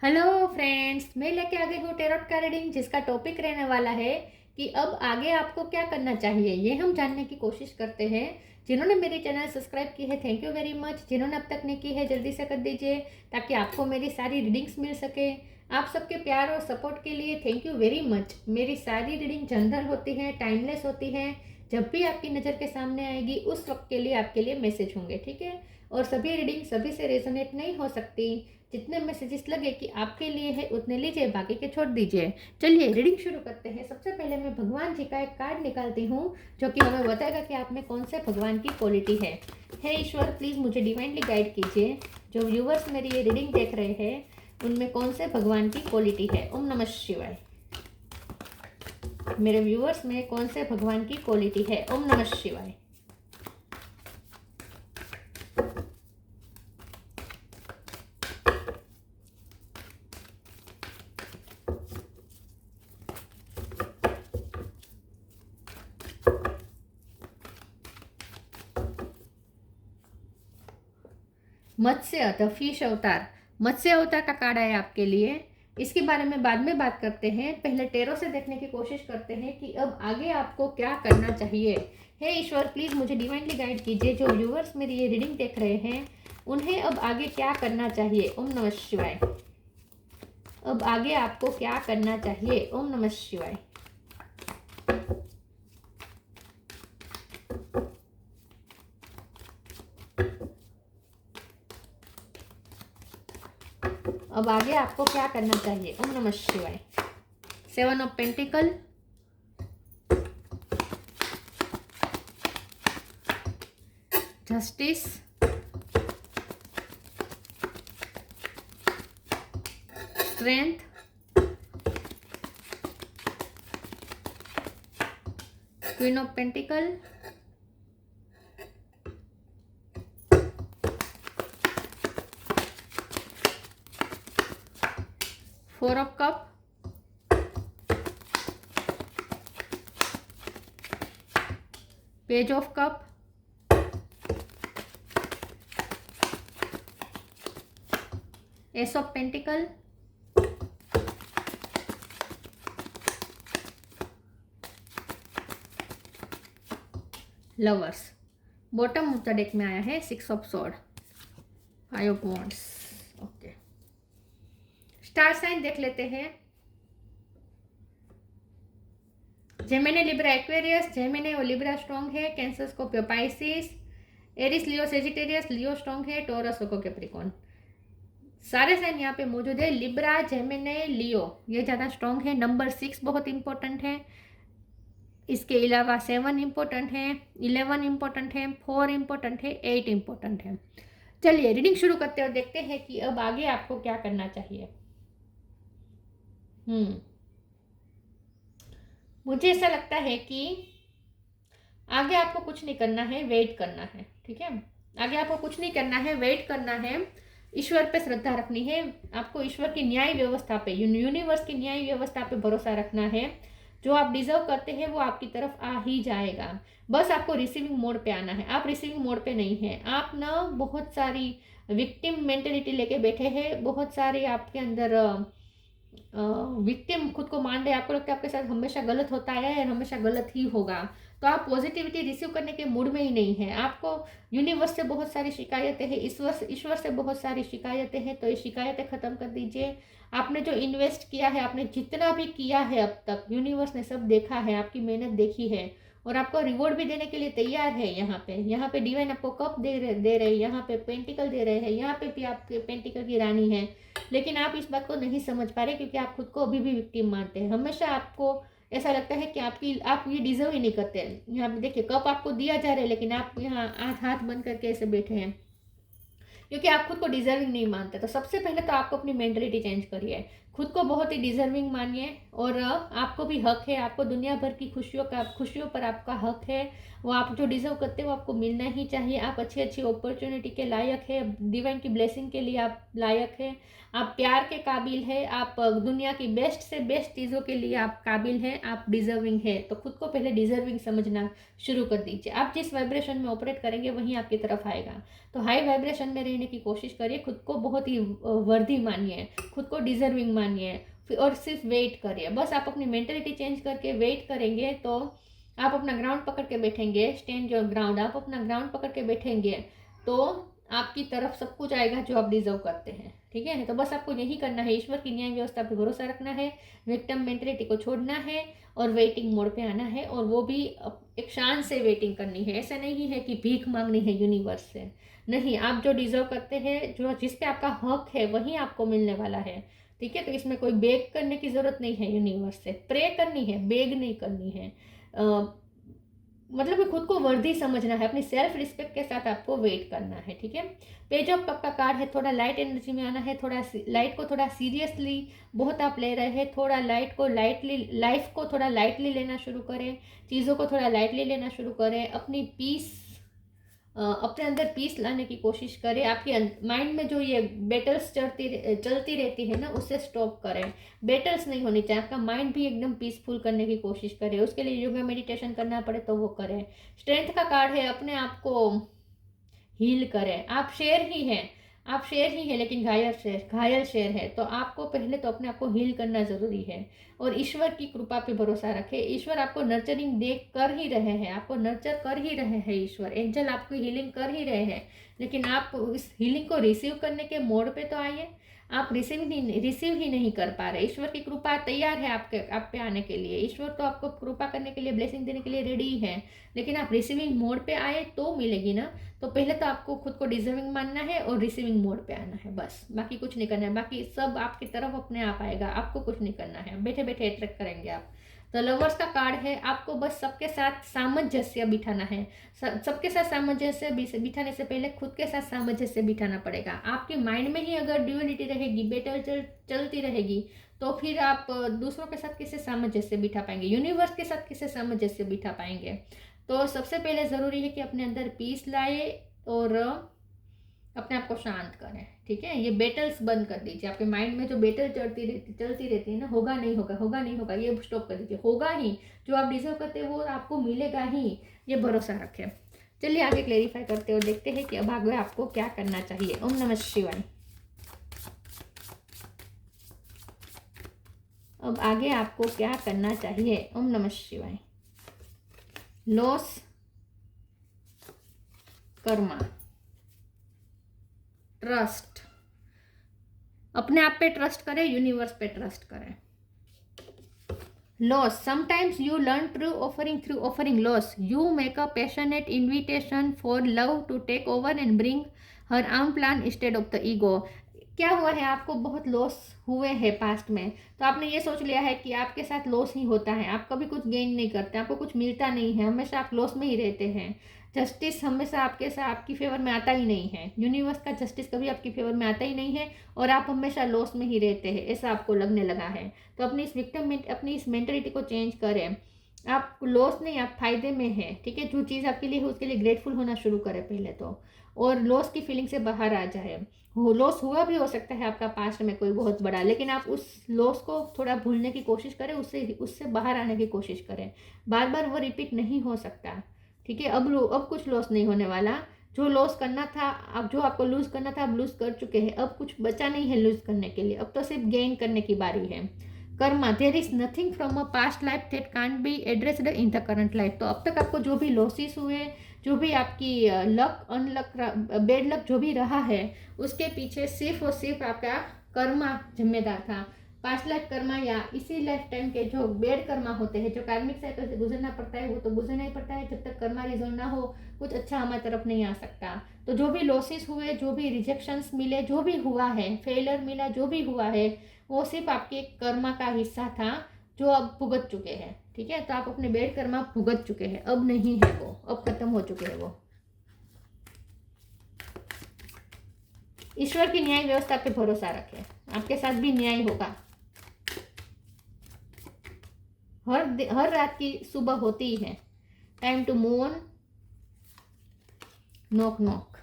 Hello friends, मैं लेके आ गई हूँ टेरोट का रीडिंग, जिसका टॉपिक रहने वाला है कि अब आगे आपको क्या करना चाहिए। ये हम जानने की कोशिश करते हैं। जिन्होंने मेरी चैनल सब्सक्राइब की है, थैंक यू वेरी मच। जिन्होंने अब तक नहीं की है, जल्दी से कर दीजिए ताकि आपको मेरी सारी रीडिंग्स मिल सके। आप सबके प्यार और सपोर्ट के लिए थैंक यू वेरी मच। मेरी सारी रीडिंग जनरल होती है, टाइमलेस होती है। जब भी आपकी नज़र के सामने आएगी उस वक्त के लिए आपके लिए मैसेज होंगे, ठीक है। और सभी रीडिंग सभी से रेजोनेट नहीं हो सकती। जितने मैसेजेस लगे कि आपके लिए है उतने लीजिए, बाकी के छोड़ दीजिए। चलिए रीडिंग शुरू करते हैं। सबसे पहले मैं भगवान जी का एक कार्ड निकालती हूँ जो कि हमें बताएगा कि आप में कौन से भगवान की क्वालिटी है। हे ईश्वर, प्लीज़ मुझे डिवाइनली गाइड कीजिए। जो व्यूवर्स मेरी ये रीडिंग देख रहे हैं उनमें कौन से भगवान की क्वालिटी है। ओम नमः शिवाय। मेरे व्यूवर्स में कौन से भगवान की क्वालिटी है। ओम नमः शिवाय। मत्स्य द फिश अवतार, मत्स्य अवतार का कार्ड है आपके लिए। इसके बारे में बाद में बात करते हैं। पहले टेरो से देखने की कोशिश करते हैं कि अब आगे आपको क्या करना चाहिए। हे ईश्वर, प्लीज़ मुझे डिवाइनली गाइड कीजिए। जो व्यूवर्स मेरी ये रीडिंग देख रहे हैं उन्हें अब आगे क्या करना चाहिए। ओम नमः शिवाय। अब आगे आपको क्या करना चाहिए। ओम नमः शिवाय। अब आगे आपको क्या करना चाहिए। ओम नमः शिवाय। 7 of pentacle, justice, strength, queen of pentacle, four of cup, page of cup, ace of pentacle, lovers. Bottom of the deck में आया है 6 of sword, 5 of wands. Okay, star sign देख लेते हैं। Gemini, Libra, Aquarius. जेमिनी और Libra strong है। Cancer, Scorpio, Pisces, Aries, Leo, Sagittarius. Leo strong है। Taurus, Virgo, Capricorn. सारे साइन यहाँ पे मौजूद है। लिब्रा, जेमिनी, लियो ये ज़्यादा स्ट्रॉन्ग है। नंबर 6 बहुत इंपॉर्टेंट है। इसके अलावा 7 इंपॉर्टेंट है, 11 इंपॉर्टेंट है, 4 इंपॉर्टेंट है, 8 इंपॉर्टेंट है। चलिए रीडिंग शुरू करते हैं और देखते हैं कि अब आगे आपको क्या करना चाहिए। मुझे ऐसा लगता है कि आगे आपको कुछ नहीं करना है, वेट करना है, ठीक है। आगे आपको कुछ नहीं करना है, वेट करना है। ईश्वर पे श्रद्धा रखनी है। आपको ईश्वर की न्याय व्यवस्था पे, यूनिवर्स की न्याय व्यवस्था पे भरोसा रखना है। जो आप डिजर्व करते हैं वो आपकी तरफ आ ही जाएगा। बस आपको रिसीविंग मोड पे आना है। आप रिसीविंग मोड पे नहीं है। आप ना बहुत सारी विक्टिम मेंटेलिटी लेके बैठे हैं। बहुत सारे आपके अंदर विक्टिम खुद को मान रहे। आपको लगता है आपके साथ हमेशा गलत होता है और हमेशा गलत ही होगा। तो आप पॉजिटिविटी रिसीव करने के मूड में ही नहीं है। आपको यूनिवर्स से बहुत सारी शिकायतें हैं, ईश्वर से बहुत सारी शिकायतें हैं। तो ये शिकायतें खत्म कर दीजिए। आपने जो इन्वेस्ट किया है, आपने जितना भी किया है अब तक, यूनिवर्स ने सब देखा है, आपकी मेहनत देखी है और आपको रिवॉर्ड भी देने के लिए तैयार है। यहाँ पे डिवाइन आपको कप दे रहे, यहाँ पे पेंटिकल दे रहे हैं, यहाँ पे भी आपके पेंटिकल की रानी है। लेकिन आप इस बात को नहीं समझ पा रहे क्योंकि आप खुद को अभी भी विक्टिम मानते हैं। हमेशा आपको ऐसा लगता है कि आप ये डिजर्व ही नहीं करते। यहाँ पे देखिए, कप आपको दिया जा रहा है लेकिन आप यहाँ हाथ बंद करके ऐसे बैठे हैं क्योंकि आप खुद को डिजर्विंग नहीं मानते। तो सबसे पहले तो आपको अपनी मेंटलिटी चेंज करिए। खुद को बहुत ही डिजर्विंग मानिए और आपको भी हक है, आपको दुनिया भर की खुशियों पर आपका हक है। वो आप जो डिजर्व करते हो आपको मिलना ही चाहिए। आप अच्छी अच्छी अपॉर्चुनिटी के लायक है, डिवाइन की ब्लेसिंग के लिए आप लायक है, आप प्यार के काबिल है, आप दुनिया की बेस्ट से बेस्ट चीज़ों के लिए आप काबिल हैं, आप डिजर्विंग है। तो खुद को पहले डिजर्विंग समझना शुरू कर दीजिए। आप जिस वाइब्रेशन में ऑपरेट करेंगे वही आपकी तरफ आएगा। तो हाई वाइब्रेशन में रहने की कोशिश करिए, खुद को बहुत ही वर्दी मानिए, खुद को डिजर्विंग मानिए और सिर्फ वेट करिए। बस आप अपनी मेंटेलिटी चेंज करके वेट करेंगे तो आप अपना ग्राउंड पकड़ के बैठेंगे। स्टैंड योर ग्राउंड, आप अपना ग्राउंड पकड़ के बैठेंगे तो आपकी तरफ सब कुछ आएगा जो आप डिजर्व करते हैं। ठीक है, तो बस आपको यही करना है, ईश्वर की न्याय व्यवस्था पे भरोसा रखना है, विक्टिम मेंटेलिटी को छोड़ना है और वेटिंग मोड पे आना है। और वो भी एक शान से वेटिंग करनी है। ऐसा नहीं है कि भीख मांगनी है यूनिवर्स से, नहीं, आप जो डिजर्व करते हैं, जो जिस पे आपका हक है वही आपको मिलने वाला है। ठीक है, तो इसमें कोई बेग करने की जरूरत नहीं है, यूनिवर्स से प्रे करनी है, बेग नहीं करनी है। मतलब खुद को वर्दी समझना है, अपनी सेल्फ रिस्पेक्ट के साथ आपको वेट करना है। ठीक है, पेज ऑफ कप का कार्ड है, थोड़ा लाइट एनर्जी में आना है, थोड़ा लाइट को थोड़ा सीरियसली बहुत आप ले रहे हैं, थोड़ा लाइट को लाइटली, लाइफ को थोड़ा लाइटली लेना शुरू करें, चीज़ों को थोड़ा लाइटली लेना शुरू करें, अपनी पीस, अपने अंदर पीस लाने की कोशिश करें। आपके माइंड में जो ये बैटल्स चलती रहती है ना, उससे स्टॉप करें। बैटल्स नहीं होनी चाहिए, आपका माइंड भी एकदम पीसफुल करने की कोशिश करें। उसके लिए योगा मेडिटेशन करना पड़े तो वो करें। स्ट्रेंथ का कार्ड है, अपने आप को हील करें। आप शेर ही हैं, आप शेर ही हैं, लेकिन घायल शेर है। तो आपको पहले तो अपने आप को हील करना ज़रूरी है और ईश्वर की कृपा पे भरोसा रखें। ईश्वर आपको नर्चरिंग देख कर ही रहे हैं, आपको नर्चर कर ही रहे हैं ईश्वर, एंजल आपकी हीलिंग कर ही रहे हैं। लेकिन आप इस हीलिंग को रिसीव करने के मोड पे तो आइए। आप रिसीव ही नहीं कर पा रहे। ईश्वर की कृपा तैयार है आप पे आने के लिए। ईश्वर तो आपको कृपा करने के लिए, ब्लेसिंग देने के लिए रेडी है, लेकिन आप रिसीविंग मोड पे आए तो मिलेगी ना। तो पहले तो आपको खुद को डिजर्विंग मानना है और रिसीविंग मोड पे आना है, बस। बाकी कुछ नहीं करना है, बाकी सब आपकी तरफ अपने आप आएगा, आपको कुछ नहीं करना है, बैठे बैठे अट्रैक्ट करेंगे आप। तो लवर्स का कार्ड है, आपको बस सबके साथ सामंजस्य बिठाना है। सबके साथ सामंजस्य बिठाने से पहले खुद के साथ सामंजस्य बिठाना पड़ेगा। आपके माइंड में ही अगर ड्यूअलिटी रहेगी, बैटल चलती रहेगी, तो फिर आप दूसरों के साथ कैसे सामंजस्य बिठा पाएंगे, यूनिवर्स के साथ कैसे सामंजस्य बिठा पाएंगे। तो सबसे पहले ज़रूरी है कि अपने अंदर पीस लाए और अपने आप को शांत करें। ठीक है, ये बैटल्स बंद कर दीजिए। आपके माइंड में जो बैटल चलती रहती है ना, होगा नहीं होगा, होगा नहीं होगा, ये स्टॉप कर दीजिए। होगा ही, जो आप डिजर्व करते हैं वो आपको मिलेगा ही, ये भरोसा रखें। चलिए आगे क्लेरिफाई करते हैं और देखते हैं कि अब आगे आपको क्या करना चाहिए। ओम नमः शिवाय। अब आगे आपको क्या करना चाहिए। ओम नमः शिवाय। Loss, karma, trust. अपने आप पे ट्रस्ट करें, यूनिवर्स पे ट्रस्ट करें। Loss, sometimes you learn through offering loss. You make a passionate invitation for love to take over and bring her arm plan instead of the ego. क्या हुआ है, आपको बहुत लॉस हुए हैं पास्ट में, तो आपने ये सोच लिया है कि आपके साथ लॉस ही होता है, आप कभी कुछ गेन नहीं करते, आपको कुछ मिलता नहीं है, हमेशा आप लॉस में ही रहते हैं। जस्टिस हमेशा आपकी फेवर में आता ही नहीं है, यूनिवर्स का जस्टिस कभी आपकी फेवर में आता ही नहीं है और आप हमेशा लॉस में ही रहते हैं, ऐसा आपको लगने लगा है। तो अपनी इस मेंटलिटी को चेंज करें। आप लॉस नहीं, आप फायदे में हैं। ठीक है, जो चीज़ आपके लिए है उसके लिए ग्रेटफुल होना शुरू करें पहले तो, और लॉस की फीलिंग से बाहर आ जाए। लॉस हुआ भी हो सकता है आपका पास्ट में कोई बहुत बड़ा, लेकिन आप उस लॉस को थोड़ा भूलने की कोशिश करें, उससे बाहर आने की कोशिश करें। बार बार वो रिपीट नहीं हो सकता। ठीक है, अब कुछ लॉस नहीं होने वाला। जो लॉस करना था, अब जो आपको लूज करना था, अब लूज कर चुके हैं, अब कुछ बचा नहीं है लूज करने के लिए, अब तो सिर्फ गेन करने की बारी है। Karma, there is nothing from a past life that can't be addressed in the current life. तो अब तक आपको जो भी लॉसेस हुए, जो भी आपकी लक अनलक बेड लक जो भी रहा है, उसके पीछे सिर्फ और सिर्फ आपका कर्मा जिम्मेदार था। पास्ट लाइफ कर्मा या इसी लाइफ टाइम के जो बेड कर्मा होते हैं, जो कार्मिक साइकिल से गुजरना पड़ता है, वो तो गुजरना ही पड़ता है। जब तक कर्मा रिजोल्व ना हो, कुछ अच्छा हमारी तरफ नहीं आ सकता। तो जो भी लॉसेस हुए, जो भी रिजेक्शंस मिले, जो भी हुआ है, फेलियर मिला, जो भी हुआ है, वो सिर्फ आपके कर्मा का हिस्सा था जो अब भुगत चुके हैं। ठीक है, तो आप अपने बेड कर्मा भुगत चुके हैं, अब नहीं है वो, अब खत्म हो चुके हैं वो। ईश्वर की न्याय व्यवस्था पे भरोसा रखें, आपके साथ भी न्याय होगा। हर रात की सुबह होती है। Time to move on, knock knock.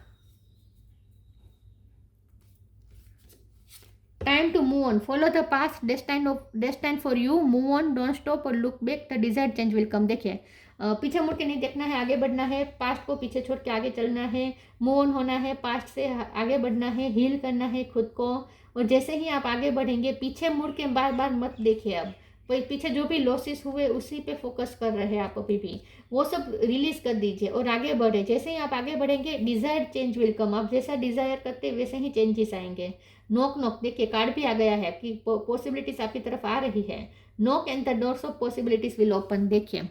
Time to move on, follow the path destined for you, move on, don't stop or look back, the desired change will come. देखिए पीछे मुड़ के नहीं देखना है, आगे बढ़ना है, पास्ट को पीछे छोड़ के आगे चलना है, मूव ऑन होना है, पास्ट से आगे बढ़ना है, हील करना है खुद को। और जैसे ही आप आगे बढ़ेंगे, पीछे मुड़ के बार बार मत देखिए। अब पीछे जो भी लॉसेस हुए उसी पे फोकस कर रहे हैं आप अभी भी, वो सब रिलीज कर दीजिए और आगे बढ़े। जैसे ही आप आगे बढ़ेंगे, डिजायर्ड चेंज विल कम। आप जैसा डिजायर करते वैसे ही चेंजेस आएंगे। नॉक नॉक, देखिए कार्ड भी आ गया है कि पॉसिबिलिटीज आपकी तरफ आ रही है। Knock and the doors of possibilities will open. देखिए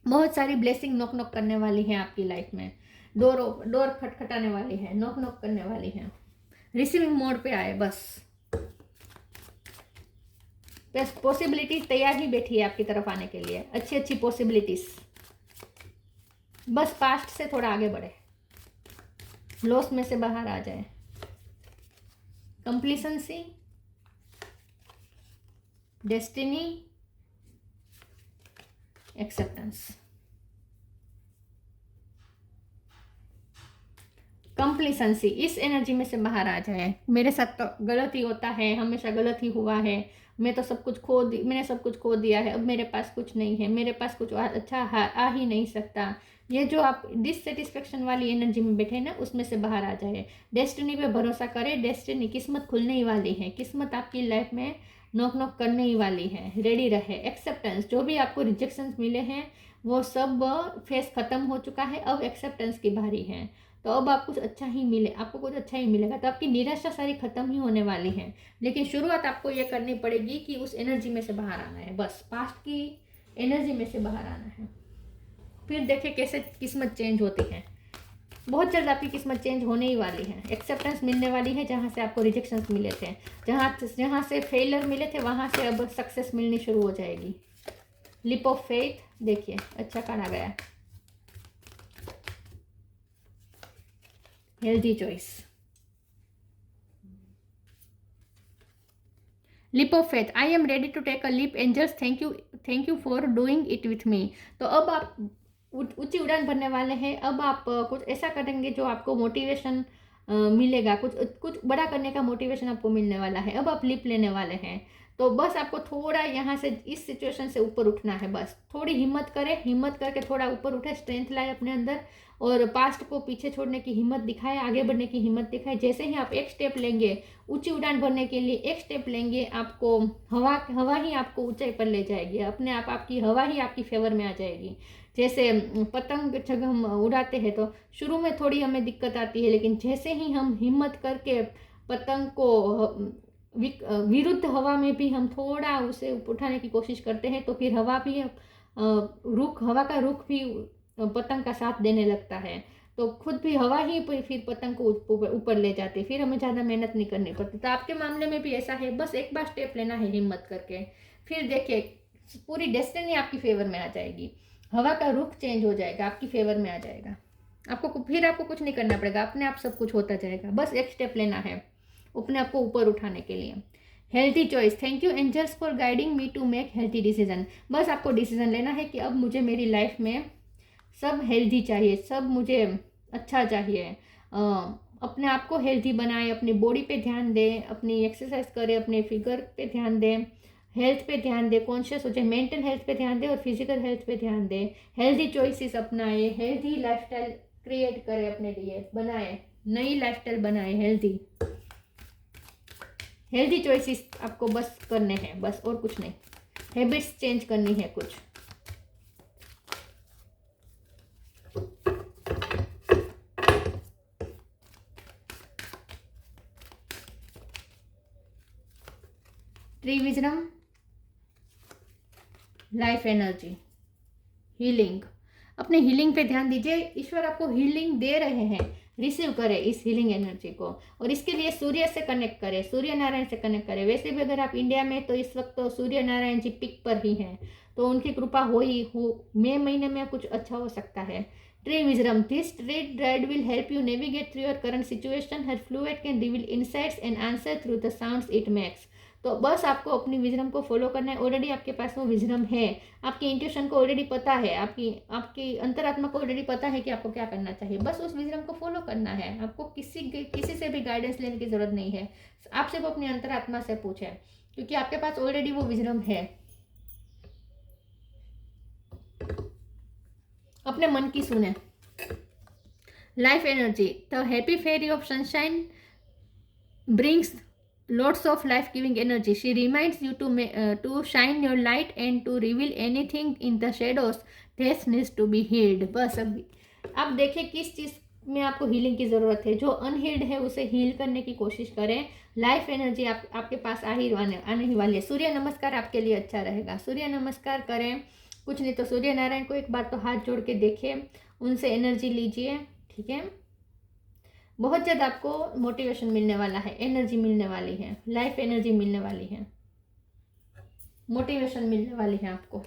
बहुत सारी ब्लेसिंग नॉक नॉक करने वाली है आपकी लाइफ में। डोर खटखटाने वाली है, नॉक नॉक करने वाली है। रिसीविंग मोड पे आए, बस पॉसिबिलिटीज तैयार ही बैठी है आपकी तरफ आने के लिए, अच्छी अच्छी पॉसिबिलिटीज। बस पास्ट से थोड़ा आगे बढ़े, लॉस में से बाहर आ जाए। कंप्लीसेंसी, डेस्टिनी, एक्सेप्टेंस। कंप्लीसेंसी, इस एनर्जी में से बाहर आ जाए। मेरे साथ तो गलत ही होता है, हमेशा गलत ही हुआ है, मैं तो सब कुछ मैंने सब कुछ खो दिया है, अब मेरे पास कुछ नहीं है, मेरे पास कुछ अच्छा आ ही नहीं सकता। ये जो आप डिससेटिस्फेक्शन वाली एनर्जी में बैठे ना, उसमें से बाहर आ जाए। डेस्टिनी पे भरोसा करें, डेस्टिनी, किस्मत खुलने ही वाली है, किस्मत आपकी लाइफ में नॉक नॉक करने ही वाली है, रेडी रहे। एक्सेप्टेंस, जो भी आपको रिजेक्शंस मिले हैं वो सब फेस खत्म हो चुका है, अब एक्सेप्टेंस की बारी है। तो अब आप कुछ अच्छा ही आपको कुछ अच्छा ही मिलेगा। तो आपकी निराशा सारी खत्म ही होने वाली है, लेकिन शुरुआत आपको ये करनी पड़ेगी कि उस एनर्जी में से बाहर आना है। बस पास्ट की एनर्जी में से बाहर आना है, फिर देखिए कैसे किस्मत चेंज होती है। बहुत जल्द आपकी किस्मत चेंज होने ही वाली है। एक्सेप्टेंस मिलने वाली है, जहाँ से आपको रिजेक्शंस मिले थे, जहाँ से फेलियर मिले थे, वहाँ से अब सक्सेस मिलनी शुरू हो जाएगी। लिप ऑफ फेथ, देखिए अच्छा कार्ड आ गया, healthy choice. Leap of faith, I am ready to take a leap, angels thank you for doing it with me. तो अब आप ऊंची उड़ान भरने वाले हैं। अब आप कुछ ऐसा करेंगे जो आपको मोटिवेशन मिलेगा, कुछ बड़ा करने का मोटिवेशन आपको मिलने वाला है। अब आप लिप लेने वाले हैं, तो बस आपको थोड़ा यहाँ से इस सिचुएशन से ऊपर उठना है। बस थोड़ी हिम्मत करें, हिम्मत करके थोड़ा ऊपर उठे, स्ट्रेंथ लाए अपने अंदर और पास्ट को पीछे छोड़ने की हिम्मत दिखाए, आगे बढ़ने की हिम्मत दिखाए। जैसे ही आप एक स्टेप लेंगे, ऊंची उड़ान भरने के लिए एक स्टेप लेंगे, आपको हवा ही आपको ऊंचाई पर ले जाएगी। अपने आप आपकी हवा ही आपकी फेवर में आ जाएगी। जैसे पतंग जब हम उड़ाते हैं तो शुरू में थोड़ी हमें दिक्कत आती है, लेकिन जैसे ही हम हिम्मत करके पतंग को विरुद्ध हवा में भी हम थोड़ा उसे उठाने की कोशिश करते हैं, तो फिर हवा का रुख भी पतंग का साथ देने लगता है। तो खुद भी हवा ही फिर पतंग को ऊपर ले जाती है, फिर हमें ज़्यादा मेहनत नहीं करनी पड़ती। तो आपके मामले में भी ऐसा है, बस एक बार स्टेप लेना है हिम्मत करके, फिर देखिए पूरी डेस्टिनी आपकी फेवर में आ जाएगी। हवा का रुख चेंज हो जाएगा, आपकी फेवर में आ जाएगा। आपको कुछ नहीं करना पड़ेगा, अपने आप सब कुछ होता जाएगा। बस एक स्टेप लेना है अपने आप को ऊपर उठाने के लिए। Healthy choice, thank you angels for guiding me to make healthy decision. बस आपको डिसीजन लेना है कि अब मुझे मेरी लाइफ में सब हेल्थी चाहिए, सब मुझे अच्छा चाहिए। अपने आप को हेल्थी बनाएं, अपनी बॉडी पे ध्यान दें, अपनी एक्सरसाइज करें, अपने फिगर पे ध्यान दें, हेल्थ पे ध्यान दें, कॉन्शियस हो जाए, मेंटल हेल्थ पे ध्यान दें और फिजिकल हेल्थ पे ध्यान दें। हेल्थी चॉइसेस अपनाएं, हेल्थी लाइफस्टाइल क्रिएट करें अपने लिए, बनाएं, नई लाइफस्टाइल बनाएं हेल्थी चॉइसेस आपको बस करने हैं, बस और कुछ नहीं। हैबिट्स चेंज करनी है कुछ। Tree wisdom, life energy, healing. अपने हीलिंग पे ध्यान दीजिए, ईश्वर आपको हीलिंग दे रहे हैं, रिसीव करें इस हीलिंग एनर्जी को। और इसके लिए सूर्य से कनेक्ट करें, सूर्य नारायण से कनेक्ट करें। वैसे भी अगर आप इंडिया में तो इस वक्त तो सूर्य नारायण जी पिक पर ही हैं, तो उनकी कृपा हो मई महीने में कुछ अच्छा हो सकता है। Tree wisdom, this tree dried will help you navigate through your current situation, her fluid can reveal insights and answer through the sounds it makes. तो बस आपको अपनी विजडम को फॉलो करना है। ऑलरेडी आपके पास वो विजडम है, आपकी इंट्यूशन को ऑलरेडी पता है, आपकी अंतरात्मा को ऑलरेडी पता है कि आपको क्या करना चाहिए। बस उस विजडम को फॉलो करना है। आपको किसी से भी गाइडेंस लेने की जरूरत नहीं है। आप सिर्फ अपनी अंतरात्मा से पूछें, क्योंकि आपके पास ऑलरेडी वो विजडम है। अपने मन की सुने। Life energy, the happy fairy of sunshine brings lots of life giving energy. She reminds you to shine your light and to reveal anything in the shadows that needs to be healed. बस अभी आप देखिए किस चीज़ में आपको healing की ज़रूरत है। जो अनहील्ड है उसे हील करने की कोशिश करें। लाइफ एनर्जी आपके पास आने ही वाली है। सूर्य नमस्कार आपके लिए अच्छा रहेगा। सूर्य नमस्कार करें, कुछ नहीं तो सूर्य नारायण को एक बार तो हाथ जोड़ के देखें, उनसे एनर्जी लीजिए, ठीक है। बहुत ज़्यादा आपको मोटिवेशन मिलने वाला है, एनर्जी मिलने वाली है, लाइफ एनर्जी मिलने वाली है, मोटिवेशन मिलने वाली है आपको,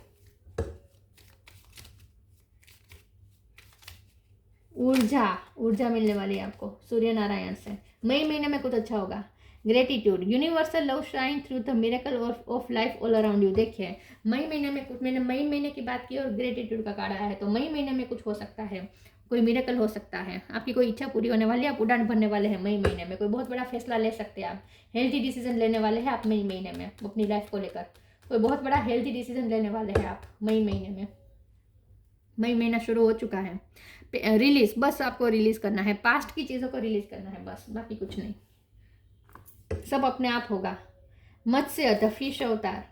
ऊर्जा मिलने वाली है आपको सूर्य नारायण से। मई महीने में कुछ अच्छा होगा। Gratitude, universal love shine through the miracle of life all around you. देखिए मई महीने में कुछ, मैंने मई महीने की बात की और ग्रेटिट्यूड का कार्ड आया है, तो मई महीने में कुछ हो सकता है, कोई मिरेकल हो सकता है, आपकी कोई इच्छा पूरी होने वाली है, आप उड़ान भरने वाले हैं मई महीने में, कोई बहुत बड़ा फैसला ले सकते हैं आप, हेल्थी डिसीजन लेने वाले हैं आप मई महीने में अपनी लाइफ को लेकर, कोई बहुत बड़ा हेल्थी डिसीजन लेने वाले हैं आप मई महीने में। मई महीना शुरू हो चुका है। रिलीज, बस आपको रिलीज करना है, पास्ट की चीज़ों को रिलीज करना है बस, बाकी कुछ नहीं, सब अपने आप होगा। मत्स्य द फिश अवतार,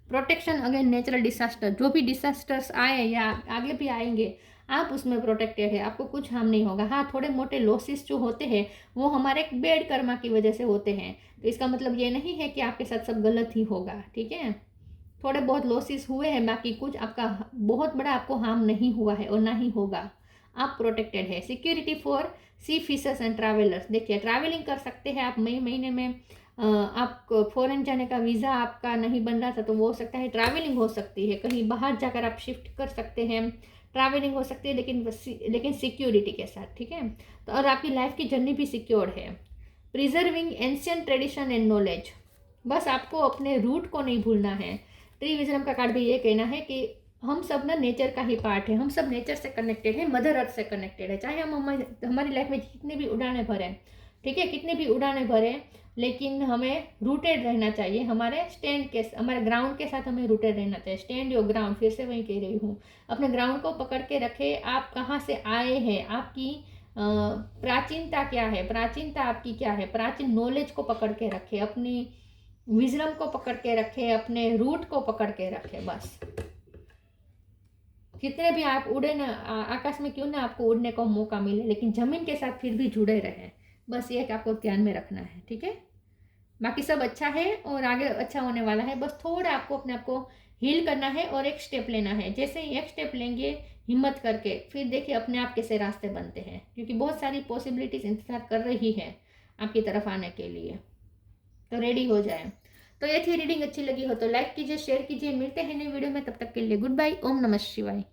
प्रोटेक्शन अगेंस्ट नेचुरल डिसास्टर, जो भी डिसास्टर्स आए या आगे भी आएंगे आप उसमें प्रोटेक्टेड है, आपको कुछ हार्म नहीं होगा। हाँ, थोड़े मोटे लॉसेस जो होते हैं वो हमारे बेड कर्मा की वजह से होते हैं, तो इसका मतलब ये नहीं है कि आपके साथ सब गलत ही होगा, ठीक है। थोड़े बहुत लॉसेस हुए हैं, बाकी कुछ आपका बहुत बड़ा आपको हार्म नहीं हुआ है और ना ही होगा, आप प्रोटेक्टेड है। Security for sea fishers and travellers, देखिए ट्रैवलिंग कर सकते हैं आप मई महीने में। आप फॉरेन जाने का वीज़ा आपका नहीं बन रहा था तो वो हो सकता है, ट्रैवलिंग हो सकती है, कहीं बाहर जाकर आप शिफ्ट कर सकते हैं, ट्रैवलिंग हो सकती है, लेकिन सिक्योरिटी के साथ, ठीक है। तो और आपकी लाइफ की जर्नी भी सिक्योर है। Preserving ancient tradition and knowledge, बस आपको अपने रूट को नहीं भूलना है। ट्री विजडम का कार्ड भी ये कहना है कि हम सब ना नेचर का ही पार्ट है, हम सब नेचर से कनेक्टेड है, मदर अर्थ से कनेक्टेड है। चाहे हम हमारी लाइफ में कितने भी उड़ाने भरें, ठीक है, कितने भी उड़ाने भरें, लेकिन हमें रूटेड रहना चाहिए, हमारे ग्राउंड के साथ हमें रूटेड रहना चाहिए। स्टैंड योर ग्राउंड, फिर से वही कह रही हूँ, अपने ग्राउंड को पकड़ के रखे। आप कहाँ से आए हैं, आपकी प्राचीनता क्या है, प्राचीनता आपकी क्या है, प्राचीन नॉलेज को पकड़ के रखे, अपनी विजडम को पकड़ के रखे, अपने रूट को पकड़ के रखे। बस कितने भी आप उड़े ना आकाश में, क्यों ना आपको उड़ने को मौका मिले, लेकिन जमीन के साथ फिर भी जुड़े रहें, बस ये आपको ध्यान में रखना है, ठीक है। बाकी सब अच्छा है और आगे अच्छा होने वाला है, बस थोड़ा आपको अपने आप को हील करना है और एक स्टेप लेना है। जैसे ही एक स्टेप लेंगे हिम्मत करके, फिर देखिए अपने आप कैसे रास्ते बनते हैं, क्योंकि बहुत सारी पॉसिबिलिटीज इंतजार कर रही है आपकी तरफ आने के लिए, तो रेडी हो जाए। तो ये थी रीडिंग, अच्छी लगी हो तो लाइक कीजिए, शेयर कीजिए, मिलते हैं नई वीडियो में, तब तक के लिए गुड बाय, ओम नमः शिवाय।